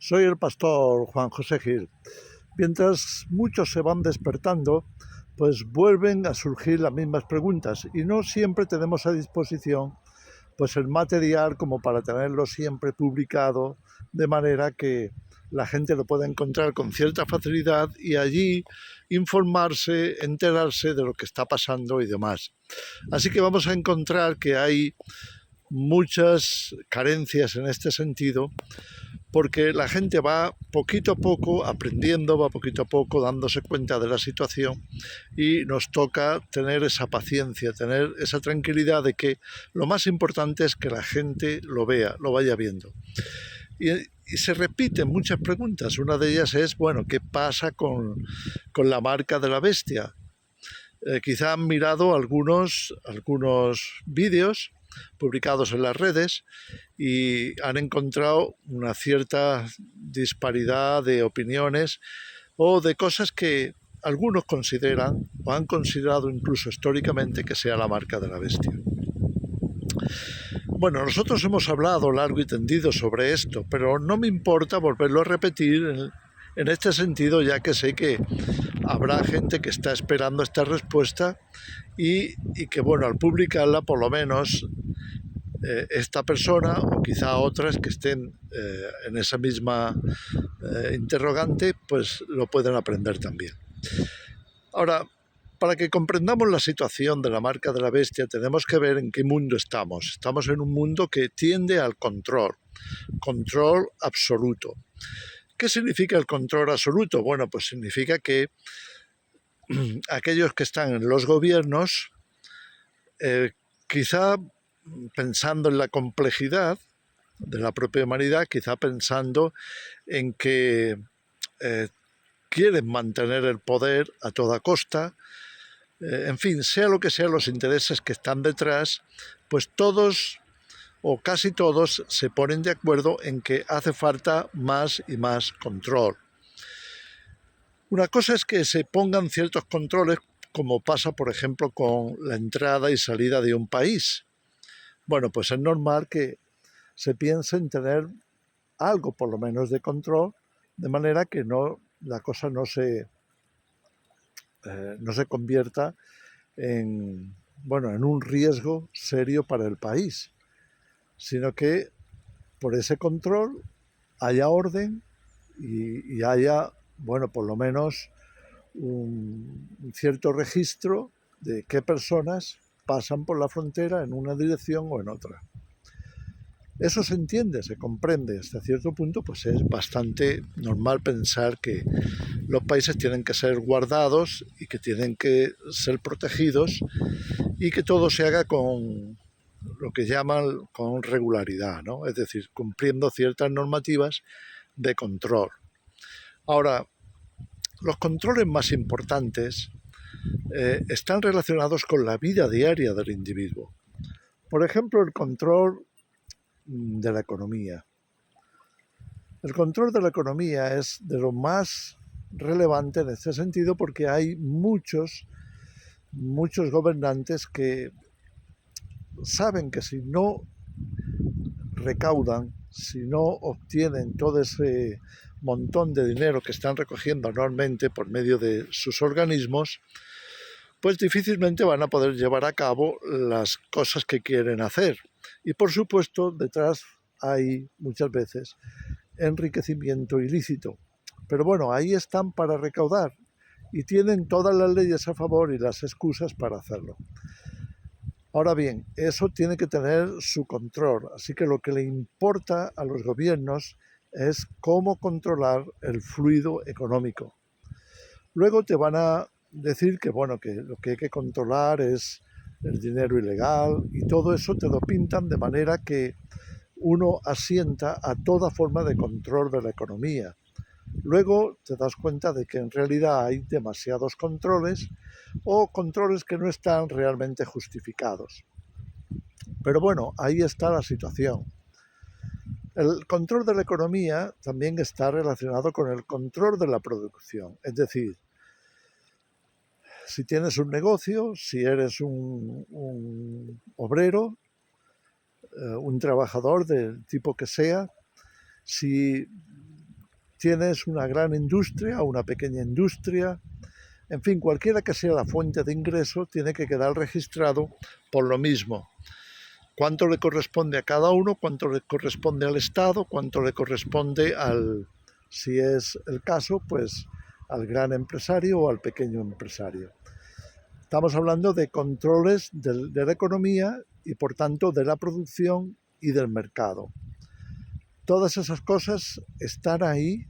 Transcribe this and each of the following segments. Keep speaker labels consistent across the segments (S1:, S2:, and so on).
S1: Soy el pastor Juan José Gil. Mientras muchos se van despertando, pues vuelven a surgir las mismas preguntas y no siempre tenemos a disposición pues el material como para tenerlo siempre publicado, de manera que la gente lo pueda encontrar con cierta facilidad y allí informarse, enterarse de lo que está pasando y demás. Así que vamos a encontrar que hay muchas carencias en este sentido, porque la gente va poquito a poco aprendiendo, va poquito a poco dándose cuenta de la situación y nos toca tener esa paciencia, tener esa tranquilidad de que lo más importante es que la gente lo vea, lo vaya viendo. Y se repiten muchas preguntas. Una de ellas es, bueno, ¿qué pasa con la marca de la bestia? Quizá han mirado algunos vídeos publicados en las redes y han encontrado una cierta disparidad de opiniones o de cosas que algunos consideran o han considerado incluso históricamente que sea la marca de la bestia. Bueno, nosotros hemos hablado largo y tendido sobre esto, pero no me importa volverlo a repetir en este sentido, ya que sé que habrá gente que está esperando esta respuesta y que, bueno, al publicarla, por lo menos esta persona o quizá otras que estén en esa misma interrogante, pues lo pueden aprender también. Ahora, para que comprendamos la situación de la marca de la bestia, tenemos que ver en qué mundo estamos. Estamos en un mundo que tiende al control absoluto. ¿Qué significa el control absoluto? Bueno, pues significa que aquellos que están en los gobiernos, quizá pensando en la complejidad de la propia humanidad, quizá pensando en que quieren mantener el poder a toda costa, en fin, sea lo que sean los intereses que están detrás, pues todos o casi todos se ponen de acuerdo en que hace falta más y más control. Una cosa es que se pongan ciertos controles, como pasa, por ejemplo, con la entrada y salida de un país. Bueno, pues es normal que se piense en tener algo, por lo menos, de control, de manera que la cosa no se convierta en un riesgo serio para el país, sino que por ese control haya orden y haya, por lo menos un cierto registro de qué personas pasan por la frontera en una dirección o en otra. Eso se entiende, se comprende. Hasta cierto punto, pues es bastante normal pensar que los países tienen que ser guardados y que tienen que ser protegidos y que todo se haga con lo que llaman con regularidad, ¿no? Es decir, cumpliendo ciertas normativas de control. Ahora, los controles más importantes están relacionados con la vida diaria del individuo. Por ejemplo, el control de la economía. El control de la economía es de lo más relevante en este sentido porque hay muchos gobernantes que saben que si no recaudan, si no obtienen todo ese montón de dinero que están recogiendo anualmente por medio de sus organismos, pues difícilmente van a poder llevar a cabo las cosas que quieren hacer. Y por supuesto, detrás hay muchas veces enriquecimiento ilícito. Pero bueno, ahí están para recaudar y tienen todas las leyes a favor y las excusas para hacerlo. Ahora bien, eso tiene que tener su control, así que lo que le importa a los gobiernos es cómo controlar el fluido económico. Luego te van a decir que que lo que hay que controlar es el dinero ilegal y todo eso te lo pintan de manera que uno asienta a toda forma de control de la economía. Luego te das cuenta de que en realidad hay demasiados controles o controles que no están realmente justificados. Pero bueno, ahí está la situación. El control de la economía también está relacionado con el control de la producción. Es decir, si tienes un negocio, si eres un obrero, un trabajador del tipo que sea, si tienes una gran industria o una pequeña industria, en fin, cualquiera que sea la fuente de ingreso, tiene que quedar registrado por lo mismo. Cuánto le corresponde a cada uno, cuánto le corresponde al Estado, cuánto le corresponde si es el caso, pues al gran empresario o al pequeño empresario. Estamos hablando de controles de la economía y por tanto de la producción y del mercado. Todas esas cosas están ahí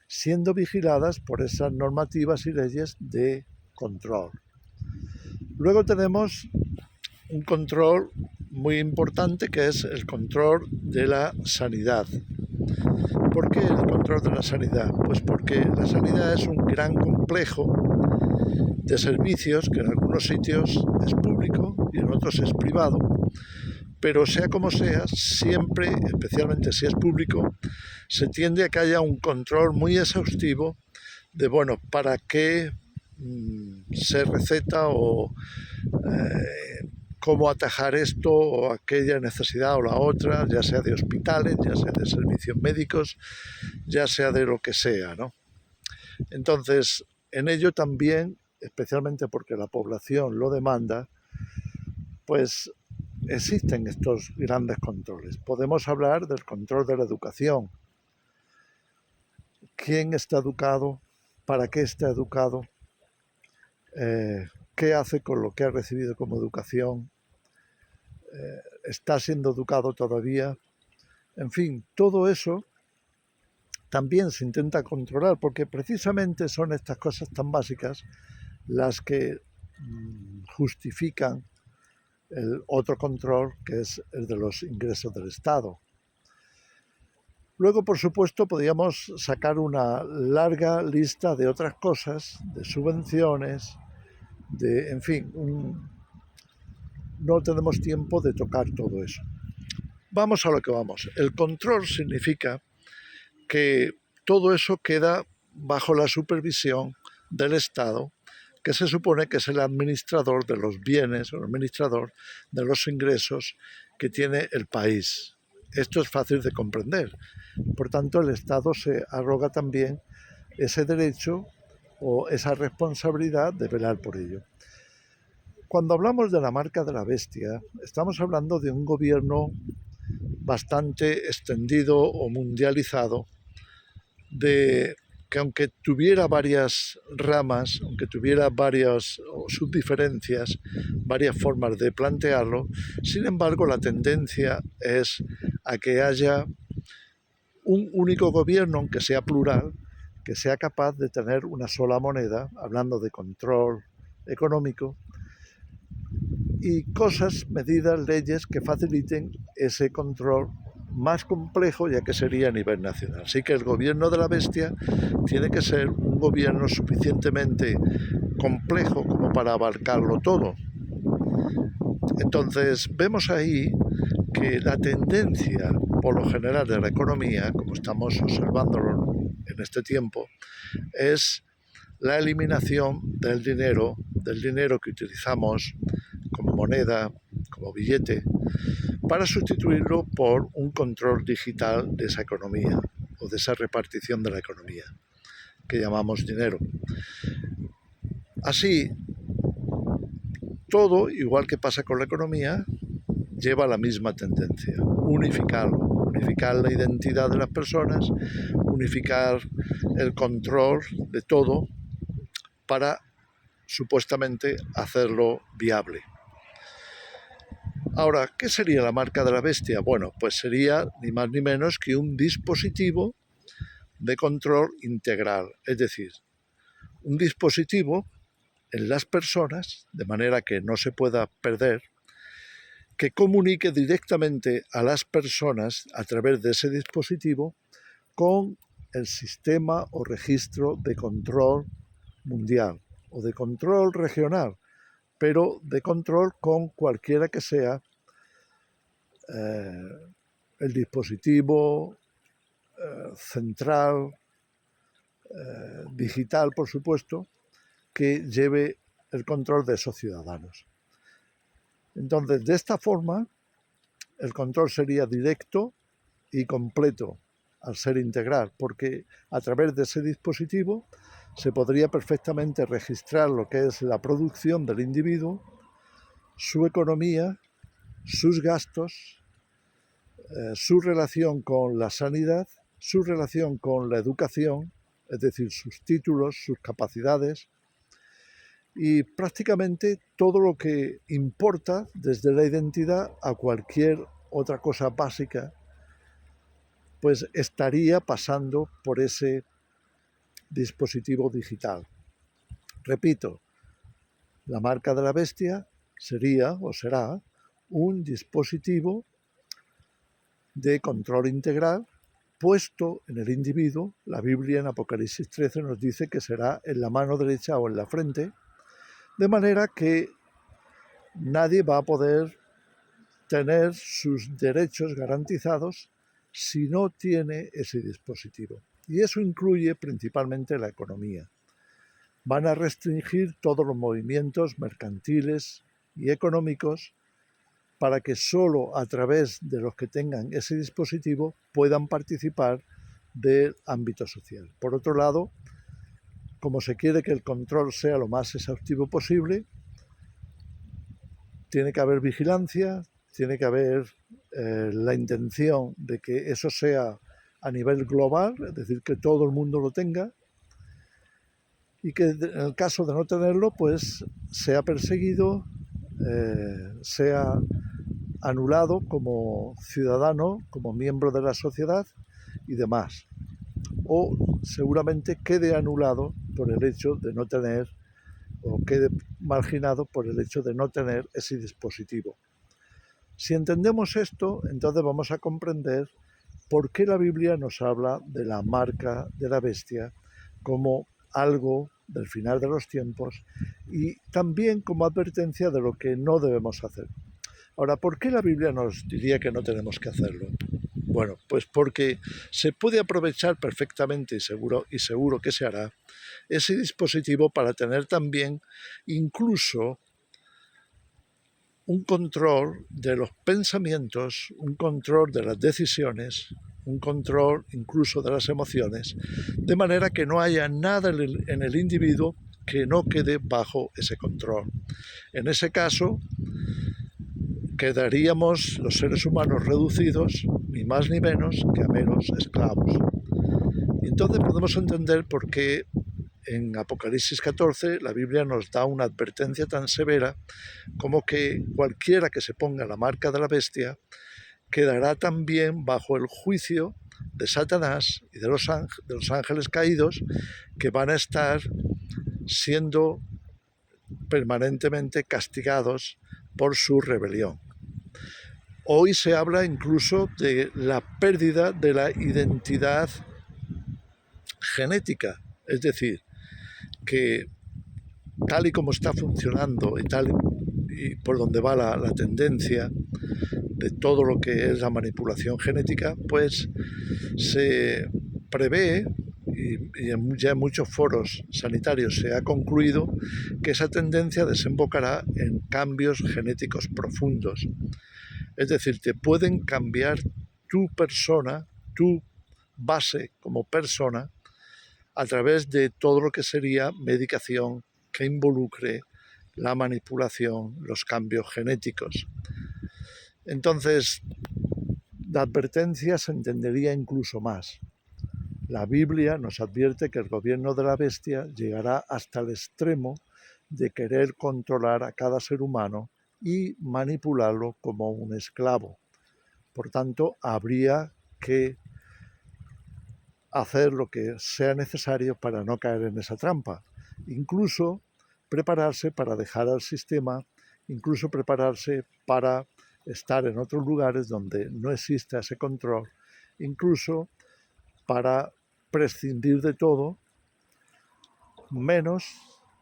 S1: siendo vigiladas por esas normativas y leyes de control. Luego tenemos un control muy importante que es el control de la sanidad. ¿Por qué el control de la sanidad? Pues porque la sanidad es un gran complejo de servicios que en algunos sitios es público y en otros es privado, pero sea como sea, siempre, especialmente si es público, se tiende a que haya un control muy exhaustivo de, bueno, para qué se receta o cómo atajar esto o aquella necesidad o la otra, ya sea de hospitales, ya sea de servicios médicos, ya sea de lo que sea, ¿no? Entonces, en ello también, especialmente porque la población lo demanda, pues existen estos grandes controles. Podemos hablar del control de la educación. ¿Quién está educado? ¿Para qué está educado? ¿Qué hace con lo que ha recibido como educación? ¿Está siendo educado todavía? En fin, todo eso también se intenta controlar porque precisamente son estas cosas tan básicas las que justifican el otro control, que es el de los ingresos del Estado. Luego, por supuesto, podríamos sacar una larga lista de otras cosas, de subvenciones, en fin, no tenemos tiempo de tocar todo eso. Vamos a lo que vamos. El control significa que todo eso queda bajo la supervisión del Estado, que se supone que es el administrador de los bienes o el administrador de los ingresos que tiene el país. Esto es fácil de comprender. Por tanto, el Estado se arroga también ese derecho o esa responsabilidad de velar por ello. Cuando hablamos de la marca de la bestia, estamos hablando de un gobierno bastante extendido o mundializado, que aunque tuviera varias ramas, aunque tuviera varias subdiferencias, varias formas de plantearlo, sin embargo la tendencia es a que haya un único gobierno, aunque sea plural, que sea capaz de tener una sola moneda, hablando de control económico, y cosas, medidas, leyes que faciliten ese control más complejo, ya que sería a nivel nacional. Así que el gobierno de la bestia tiene que ser un gobierno suficientemente complejo como para abarcarlo todo. Entonces vemos ahí que la tendencia por lo general de la economía, como estamos observándolo en este tiempo, es la eliminación del dinero que utilizamos como moneda, como billete, para sustituirlo por un control digital de esa economía o de esa repartición de la economía que llamamos dinero. Así, todo, igual que pasa con la economía, lleva la misma tendencia: unificar la identidad de las personas, unificar el control de todo para supuestamente hacerlo viable. Ahora, ¿qué sería la marca de la bestia? Bueno, pues sería ni más ni menos que un dispositivo de control integral, es decir, un dispositivo en las personas, de manera que no se pueda perder, que comunique directamente a las personas a través de ese dispositivo con el sistema o registro de control mundial o de control regional, pero de control con cualquiera que sea el dispositivo central, digital, por supuesto, que lleve el control de esos ciudadanos. Entonces, de esta forma, el control sería directo y completo, al ser integral, porque a través de ese dispositivo se podría perfectamente registrar lo que es la producción del individuo, su economía, sus gastos, su relación con la sanidad, su relación con la educación, es decir, sus títulos, sus capacidades y prácticamente todo lo que importa desde la identidad a cualquier otra cosa básica, pues estaría pasando por ese dispositivo digital. Repito, la marca de la bestia sería o será un dispositivo de control integral puesto en el individuo. La Biblia en Apocalipsis 13 nos dice que será en la mano derecha o en la frente, de manera que nadie va a poder tener sus derechos garantizados si no tiene ese dispositivo. Y eso incluye principalmente la economía. Van a restringir todos los movimientos mercantiles y económicos para que solo a través de los que tengan ese dispositivo puedan participar del ámbito social. Por otro lado, como se quiere que el control sea lo más exhaustivo posible, tiene que haber vigilancia, tiene que haber la intención de que eso sea a nivel global, es decir, que todo el mundo lo tenga, y que en el caso de no tenerlo, pues sea perseguido, sea anulado como ciudadano, como miembro de la sociedad y demás. O seguramente quede anulado por el hecho de no tener, o quede marginado por el hecho de no tener ese dispositivo. Si entendemos esto, entonces vamos a comprender por qué la Biblia nos habla de la marca de la bestia como algo del final de los tiempos y también como advertencia de lo que no debemos hacer. Ahora, ¿por qué la Biblia nos diría que no tenemos que hacerlo? Bueno, pues porque se puede aprovechar perfectamente y seguro que se hará ese dispositivo para tener también incluso un control de los pensamientos, un control de las decisiones, un control incluso de las emociones, de manera que no haya nada en el individuo que no quede bajo ese control. En ese caso, quedaríamos los seres humanos reducidos, ni más ni menos, que a meros esclavos. Y entonces podemos entender por qué en Apocalipsis 14 la Biblia nos da una advertencia tan severa como que cualquiera que se ponga la marca de la bestia quedará también bajo el juicio de Satanás y de los ángeles caídos, que van a estar siendo permanentemente castigados por su rebelión. Hoy se habla incluso de la pérdida de la identidad genética, es decir, que tal y como está funcionando y por donde va la tendencia de todo lo que es la manipulación genética, pues se prevé, y ya en muchos foros sanitarios se ha concluido, que esa tendencia desembocará en cambios genéticos profundos. Es decir, te pueden cambiar tu persona, tu base como persona, a través de todo lo que sería medicación que involucre la manipulación, los cambios genéticos. Entonces, la advertencia se entendería incluso más. La Biblia nos advierte que el gobierno de la bestia llegará hasta el extremo de querer controlar a cada ser humano y manipularlo como un esclavo. Por tanto, habría que hacer lo que sea necesario para no caer en esa trampa. Incluso prepararse para dejar al sistema, incluso prepararse para estar en otros lugares donde no exista ese control, incluso para prescindir de todo, menos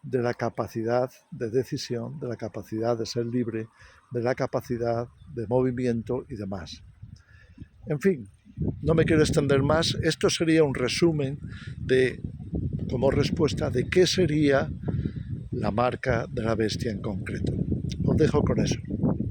S1: de la capacidad de decisión, de la capacidad de ser libre, de la capacidad de movimiento y demás. En fin, no me quiero extender más. Esto sería un resumen como respuesta de qué sería la marca de la bestia en concreto. Os dejo con eso.